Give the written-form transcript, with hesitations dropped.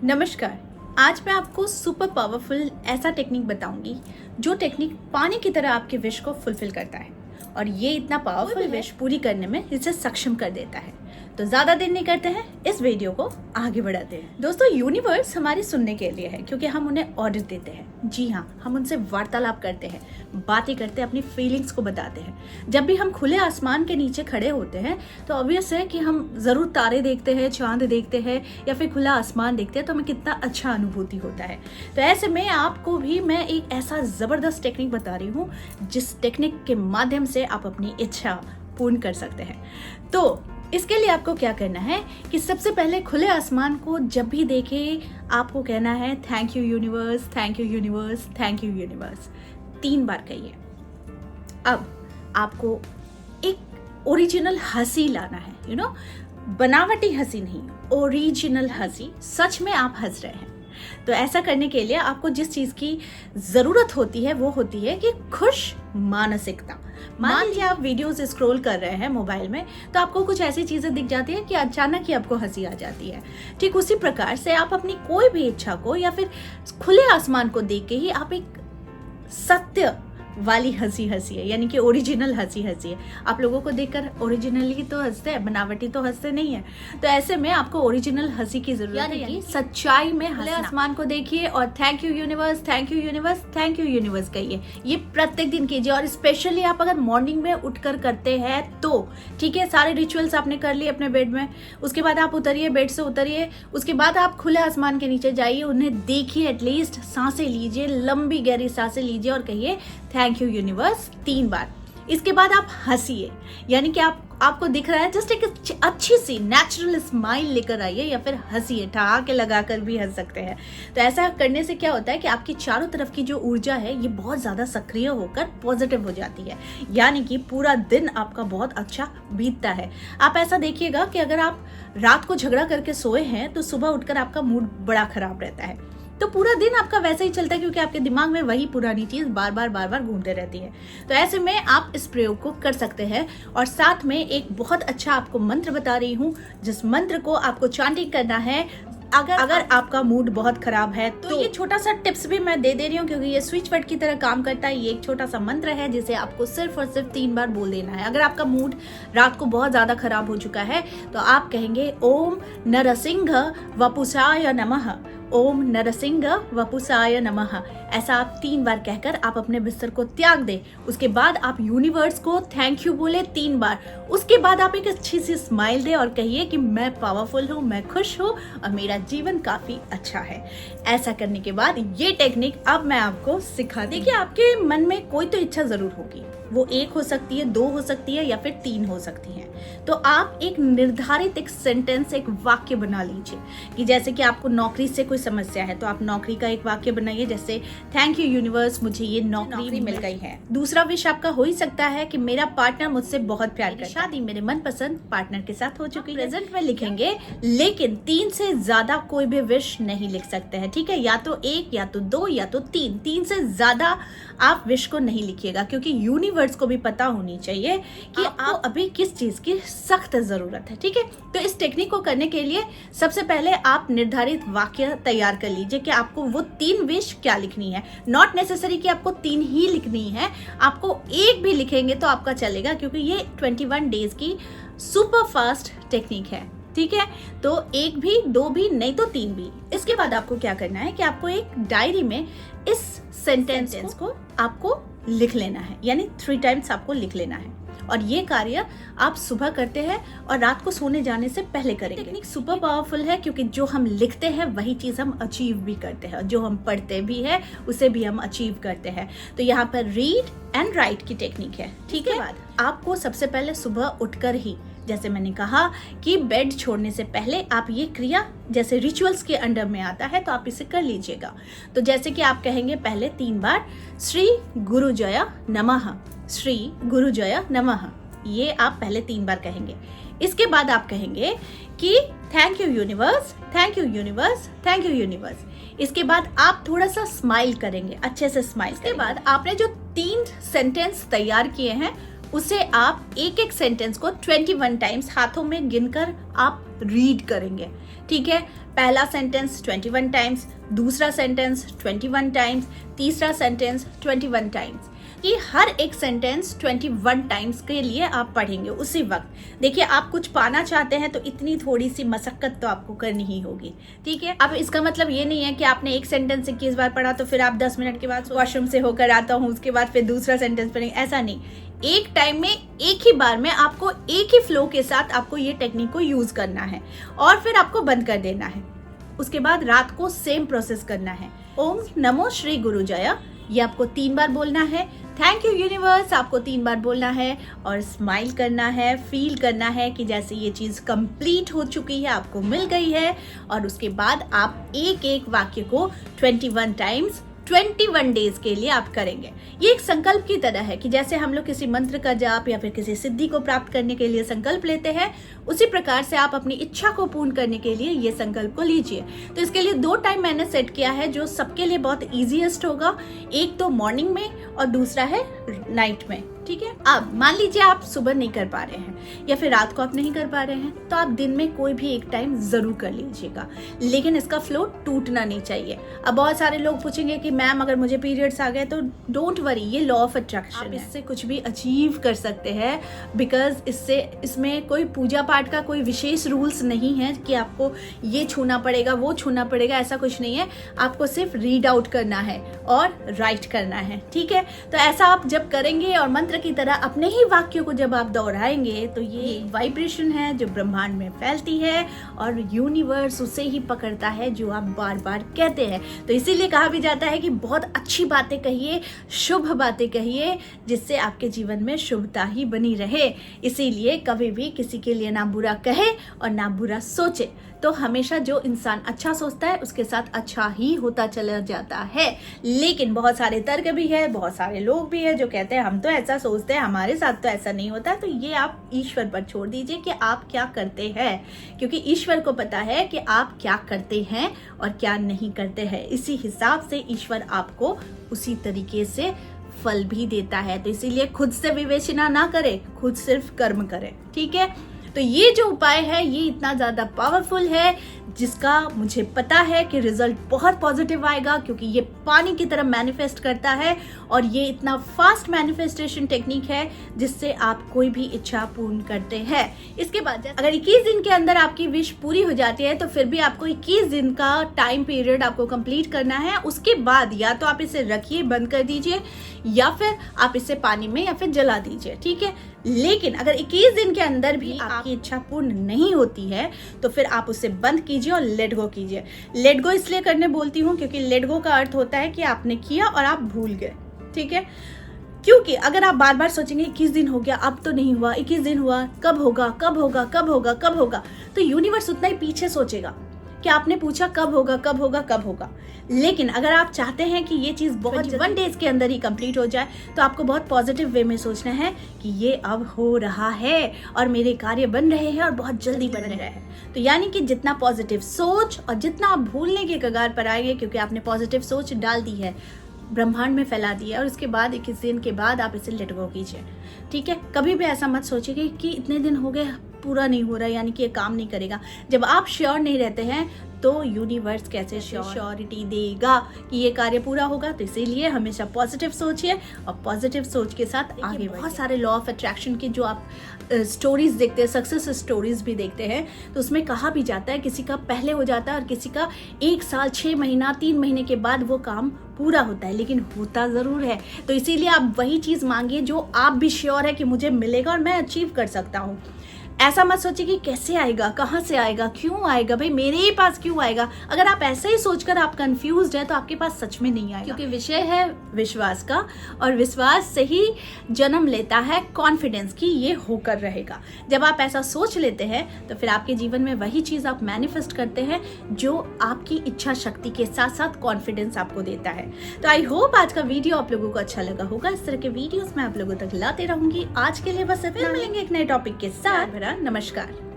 नमस्कार। आज मैं आपको सुपर पावरफुल ऐसा टेक्निक बताऊंगी जो टेक्निक पानी की तरह आपके विश को फुलफिल करता है और ये इतना पावरफुल विश पूरी करने में इसे सक्षम कर देता है। तो ज्यादा देर नहीं करते हैं, इस वीडियो को आगे बढ़ाते हैं। दोस्तों, यूनिवर्स हमारे सुनने के लिए है क्योंकि हम उन्हें ऑर्डर देते हैं। जी हाँ, हम उनसे वार्तालाप करते हैं, बातें करते हैं, अपनी फीलिंग्स को बताते हैं। जब भी हम खुले आसमान के नीचे खड़े होते हैं तो ऑब्वियस है कि हम जरूर तारे देखते हैं, चांद देखते हैं या फिर खुला आसमान देखते हैं तो हमें कितना अच्छा अनुभूति होता है। तो ऐसे में आपको भी मैं एक ऐसा जबरदस्त टेक्निक बता रही हूँ जिस टेक्निक के माध्यम से आप अपनी इच्छा पूर्ण कर सकते हैं। तो इसके लिए आपको क्या करना है कि सबसे पहले खुले आसमान को जब भी देखे आपको कहना है thank you universe, thank you universe, thank you universe 3 बार कहिए। अब आपको एक ओरिजिनल हंसी लाना है, बनावटी हंसी नहीं, ओरिजिनल हंसी। सच में आप हंस रहे हैं। तो ऐसा करने के लिए आपको जिस चीज की जरूरत होती है वो होती है कि खुश मानसिकता। मान लीजिए आप वीडियोस स्क्रॉल कर रहे हैं मोबाइल में, तो आपको कुछ ऐसी चीजें दिख जाती है कि अचानक ही आपको हंसी आ जाती है। ठीक उसी प्रकार से आप अपनी कोई भी इच्छा को या फिर खुले आसमान को देख के ही आप एक सत्य वाली हंसी है, यानी कि ओरिजिनल हंसी है। आप लोगों को देखकर ओरिजिनली तो हंसते हैं, बनावटी तो हंसते नहीं है। तो ऐसे में आपको ओरिजिनल हंसी की जरूरत है, यानी कि सच्चाई में हंसना। आसमान को देखिए और thank you universe, thank you universe, thank you universe कहिए। ये प्रत्येक दिन कीजिए और स्पेशली आप अगर मॉर्निंग में उठकर करते हैं तो ठीक है। सारे रिचुअल्स आपने कर लिए अपने बेड में, उसके बाद आप उतरिए, बेड से उतरिए, उसके बाद आप खुले आसमान के नीचे जाइए, उन्हें देखिए, एटलीस्ट सांसें लीजिए, लंबी गहरी सांसें लीजिए और कहिए थैंक यू यूनिवर्स 3 बार। इसके बाद आप हंसिए, यानी कि आपको दिख रहा है, जस्ट एक अच्छी सी नेचुरल स्माइल लेकर आइए या फिर हंसिए, ठहाके लगाकर भी हंस सकते हैं। तो ऐसा करने से क्या होता है कि आपकी चारों तरफ की जो ऊर्जा है ये बहुत ज्यादा सक्रिय होकर पॉजिटिव हो जाती है, यानी कि पूरा दिन आपका बहुत अच्छा बीतता है। आप ऐसा देखिएगा कि अगर आप रात को झगड़ा करके सोए हैं तो सुबह उठकर आपका मूड बड़ा खराब रहता है। तो पूरा दिन आपका वैसे ही चलता है क्योंकि आपके दिमाग में वही पुरानी चीज बार बार घूमते रहती है। तो ऐसे में आप इस प्रयोग को कर सकते हैं और साथ में एक बहुत अच्छा आपको मंत्र बता रही हूँ, जिस मंत्र को आपको चैंटिंग करना है अगर आपका मूड बहुत खराब है। तो ये छोटा सा टिप्स भी मैं दे रही हूँ क्योंकि ये स्विच वर्ड की तरह काम करता है। ये एक छोटा सा मंत्र है जिसे आपको सिर्फ और सिर्फ 3 बार बोल देना है। अगर आपका मूड रात को बहुत ज्यादा खराब हो चुका है तो आप कहेंगे ओम नरसिंह वपुषाय नमः, ओम नरसिंह वपुषाय नमः। ऐसा आप 3 बार कहकर आप अपने बिस्तर को त्याग दें। उसके बाद आप यूनिवर्स को थैंक यू बोले 3 बार। उसके बाद आप एक अच्छी सी स्माइल दें और कहिए कि मैं पावरफुल हूँ, मैं खुश हूँ और मेरा जीवन काफी अच्छा है। ऐसा करने के बाद ये टेक्निक अब मैं आपको सिखा। देखिए, आपके मन में कोई तो इच्छा जरूर होगी, वो 1 हो सकती है, 2 हो सकती है या फिर 3 हो सकती है। तो आप एक निर्धारित एक सेंटेंस, एक वाक्य बना लीजिए कि जैसे कि आपको नौकरी से कोई समस्या है तो आप नौकरी का एक वाक्य बनाइए, जैसे थैंक यू यूनिवर्स, मुझे ये नौकरी मिल गई है। दूसरा विश आपका हो ही सकता है कि मेरा पार्टनर मुझसे बहुत प्यार करता है, शादी मेरे मनपसंद पार्टनर के साथ हो चुकी है। प्रेजेंट में लिखेंगे, लेकिन 3 से ज्यादा कोई भी विश नहीं लिख सकते हैं, ठीक है। या तो 1 या तो 2 या तो 3 से ज्यादा आप विश को नहीं लिखिएगा क्योंकि यूनिवर्स को भी पता होनी चाहिए कि आपको अभी किस चीज की सख्त जरूरत है, ठीक है। तो इस टेक्निक को करने के लिए सबसे पहले आप निर्धारित वाक्य तैयार कर लीजिए कि आपको वो 3 विश क्या लिखनी है। नॉट नेसेसरी कि आपको 3 ही लिखनी है, आपको 1 भी लिखेंगे तो आपका चलेगा क्योंकि ये 21 डेज की सुपर फास्ट टेक्निक है, ठीक है। तो 1 भी, 2 भी, नहीं तो 3 भी। इसके बाद आपको क्या करना है कि आपको एक डायरी में इस सेंटेंस को आपको लिख लेना है, यानी 3 टाइम्स आपको लिख लेना है। और ये कार्य आप सुबह करते हैं और रात को सोने जाने से पहले करेंगे। टेक्निक सुपर पावरफुल है क्योंकि जो हम लिखते हैं वही चीज हम अचीव भी करते हैं, जो हम पढ़ते भी हैं उसे भी हम अचीव करते हैं। तो यहाँ पर रीड एंड राइट की टेक्निक है, ठीक है। बाद आपको सबसे पहले सुबह उठकर ही, जैसे मैंने कहा कि बेड छोड़ने से पहले आप ये क्रिया जैसे रिचुअल्स के अंडर में आता है तो आप इसे कर लीजिएगा। तो जैसे कि आप कहेंगे पहले 3 बार श्री गुरुजय नमः, श्री गुरुजय नमः, ये आप पहले 3 बार कहेंगे। इसके बाद आप कहेंगे कि thank you universe, thank you universe, thank you universe. इसके बाद आप थोड़ा सा स्माइल करेंगे, अच्छे से स्माइल। इसके बाद आपने जो 3 सेंटेंस तैयार किए हैं उसे आप एक एक सेंटेंस को 21 टाइम्स हाथों में गिनकर आप रीड करेंगे। ठीक है, पहला सेंटेंस 21 टाइम्स, दूसरा सेंटेंस 21 टाइम्स, तीसरा सेंटेंस 21 टाइम्स। कि हर एक सेंटेंस 21 टाइम्स के लिए आप पढ़ेंगे उसी वक्त। देखिए, आप कुछ पाना चाहते हैं तो इतनी थोड़ी सी मशक्कत तो आपको करनी ही होगी। ठीक है, अब इसका मतलब ये नहीं है कि आपने एक सेंटेंस 21 बार पढ़ा तो फिर आप 10 मिनट के बाद वॉशरूम से होकर आता हूँ उसके बाद फिर दूसरा सेंटेंस पढ़ेंगे, ऐसा नहीं। एक टाइम में एक ही बार में आपको एक ही फ्लो के साथ आपको ये टेक्निक को यूज करना है और फिर आपको बंद कर देना है। उसके बाद रात को सेम प्रोसेस करना है। ओम नमो श्री गुरुजय, ये आपको 3 बार बोलना है। थैंक यू यूनिवर्स आपको 3 बार बोलना है और स्माइल करना है, फील करना है कि जैसे ये चीज कंप्लीट हो चुकी है, आपको मिल गई है। और उसके बाद आप एक एक वाक्य को 21 टाइम्स 21 डेज के लिए आप करेंगे। ये एक संकल्प की तरह है कि जैसे हम लोग किसी मंत्र का जाप या फिर किसी सिद्धि को प्राप्त करने के लिए संकल्प लेते हैं, उसी प्रकार से आप अपनी इच्छा को पूर्ण करने के लिए ये संकल्प को लीजिए। तो इसके लिए 2 टाइम मैंने सेट किया है जो सबके लिए बहुत इजीएस्ट होगा। एक तो मॉर्निंग में और दूसरा है नाइट में। ठीक है, अब मान लीजिए आप सुबह नहीं कर पा रहे हैं या फिर रात को आप नहीं कर पा रहे हैं, तो आप दिन में कोई भी एक टाइम जरूर कर लीजिएगा, लेकिन इसका फ्लो टूटना नहीं चाहिए। अब बहुत सारे लोग पूछेंगे कि मैम अगर मुझे पीरियड्स आ गए, तो डोंट वरी, ये लॉ ऑफ अट्रैक्शन है, इससे कुछ भी अचीव कर सकते हैं। बिकॉज इसमें कोई पूजा पाठ का कोई विशेष रूल्स नहीं है कि आपको ये छूना पड़ेगा वो छूना पड़ेगा, ऐसा कुछ नहीं है। आपको सिर्फ रीड आउट करना है और राइट करना है। ठीक है, तो ऐसा आप जब करेंगे और मंत्र की तरह अपने ही वाक्यों को जब आप दोहराएंगे, तो ये वाइब्रेशन है जो ब्रह्मांड में फैलती है और यूनिवर्स उसे ही पकड़ता है जो आप बार बार कहते हैं। तो इसीलिए कहा भी जाता है कि बहुत अच्छी बातें कहिए, शुभ बातें कहिए, जिससे आपके जीवन में शुभता ही बनी रहे। इसीलिए कभी भी किसी के लिए ना बुरा कहे और ना बुरा सोचे। तो हमेशा जो इंसान अच्छा सोचता है उसके साथ अच्छा ही होता चला जाता है। लेकिन बहुत सारे तर्क भी है, बहुत सारे लोग भी है जो कहते हैं हम तो ऐसा सोचते हैं, हमारे साथ तो ऐसा नहीं होता। तो ये आप ईश्वर पर छोड़ दीजिए कि आप क्या करते हैं, क्योंकि ईश्वर को पता है कि आप क्या करते हैं और क्या नहीं करते हैं। इसी हिसाब से ईश्वर आपको उसी तरीके से फल भी देता है। तो इसीलिए खुद से विवेचना ना करें, खुद सिर्फ कर्म करें। ठीक है, तो ये जो उपाय है ये इतना ज्यादा पावरफुल है, जिसका मुझे पता है कि रिजल्ट बहुत पॉजिटिव आएगा, क्योंकि ये पानी की तरह मैनिफेस्ट करता है और ये इतना फास्ट मैनिफेस्टेशन टेक्निक है जिससे आप कोई भी इच्छा पूर्ण करते हैं। इसके बाद अगर 21 दिन के अंदर आपकी विश पूरी हो जाती है तो फिर भी आपको 21 दिन का टाइम पीरियड आपको कंप्लीट करना है। उसके बाद या तो आप इसे रखिए, बंद कर दीजिए, या फिर आप इसे पानी में या फिर जला दीजिए। ठीक है, लेकिन अगर 21 दिन के अंदर भी आपकी इच्छा पूर्ण नहीं होती है तो फिर आप उसे बंद कीजिए और लेट गो कीजिए। लेट गो इसलिए करने बोलती हूँ क्योंकि लेट गो का अर्थ होता है कि आपने किया और आप भूल गए। ठीक है, क्योंकि अगर आप बार बार सोचेंगे 21 दिन हो गया अब तो नहीं हुआ, 21 दिन हुआ, कब होगा कब होगा कब होगा कब होगा, तो यूनिवर्स उतना ही पीछे सोचेगा कि आपने पूछा कब होगा कब होगा कब होगा। लेकिन अगर आप चाहते हैं कि ये चीज बहुत 21 डेज के अंदर ही कंप्लीट हो जाए, तो आपको बहुत पॉजिटिव वे में सोचना है कि ये अब हो रहा है और मेरे कार्य बन रहे हैं और बहुत जल्दी बन रहे हैं। तो यानी कि जितना पॉजिटिव सोच और जितना आप भूलने के कगार पर आएंगे, क्योंकि आपने पॉजिटिव सोच डाल दी है, ब्रह्मांड में फैला दिया, और उसके बाद 21 दिन के बाद आप इसे लेट गो कीजिए। ठीक है, कभी भी ऐसा मत सोचिए कि इतने दिन हो गए पूरा नहीं हो रहा, यानी कि ये काम नहीं करेगा। जब आप श्योर नहीं रहते हैं तो यूनिवर्स कैसे श्योरिटी देगा कि ये कार्य पूरा होगा। तो इसीलिए हमेशा पॉजिटिव सोचिए और पॉजिटिव सोच के साथ आगे। बहुत सारे लॉ ऑफ अट्रैक्शन की जो आप स्टोरीज देखते हैं, सक्सेस स्टोरीज भी देखते हैं, तो उसमें कहा भी जाता है किसी का पहले हो जाता है और किसी का 1 साल 6 महीना 3 महीने के बाद वो काम पूरा होता है, लेकिन होता जरूर है। तो इसीलिए आप वही चीज मांगिए जो आप भी श्योर है कि मुझे मिलेगा और मैं अचीव कर सकता हूँ। ऐसा मत सोचिए कि कैसे आएगा, कहाँ से आएगा, क्यों आएगा, भाई मेरे ही पास क्यों आएगा। अगर आप ऐसे ही सोचकर आप कंफ्यूज्ड है तो आपके पास सच में नहीं आएगा, क्योंकि विषय है विश्वास का, और विश्वास से ही जन्म लेता है कॉन्फिडेंस कि ये होकर रहेगा। जब आप ऐसा सोच लेते हैं तो फिर आपके जीवन में वही चीज आप मैनिफेस्ट करते हैं जो आपकी इच्छा शक्ति के साथ साथ कॉन्फिडेंस आपको देता है। तो आई होप आज का वीडियो आप लोगों को अच्छा लगा होगा। इस तरह के वीडियोस मैं आप लोगों तक लाते रहूंगी। आज के लिए बस इतना, मिलेंगे एक नए टॉपिक के साथ। नमस्कार।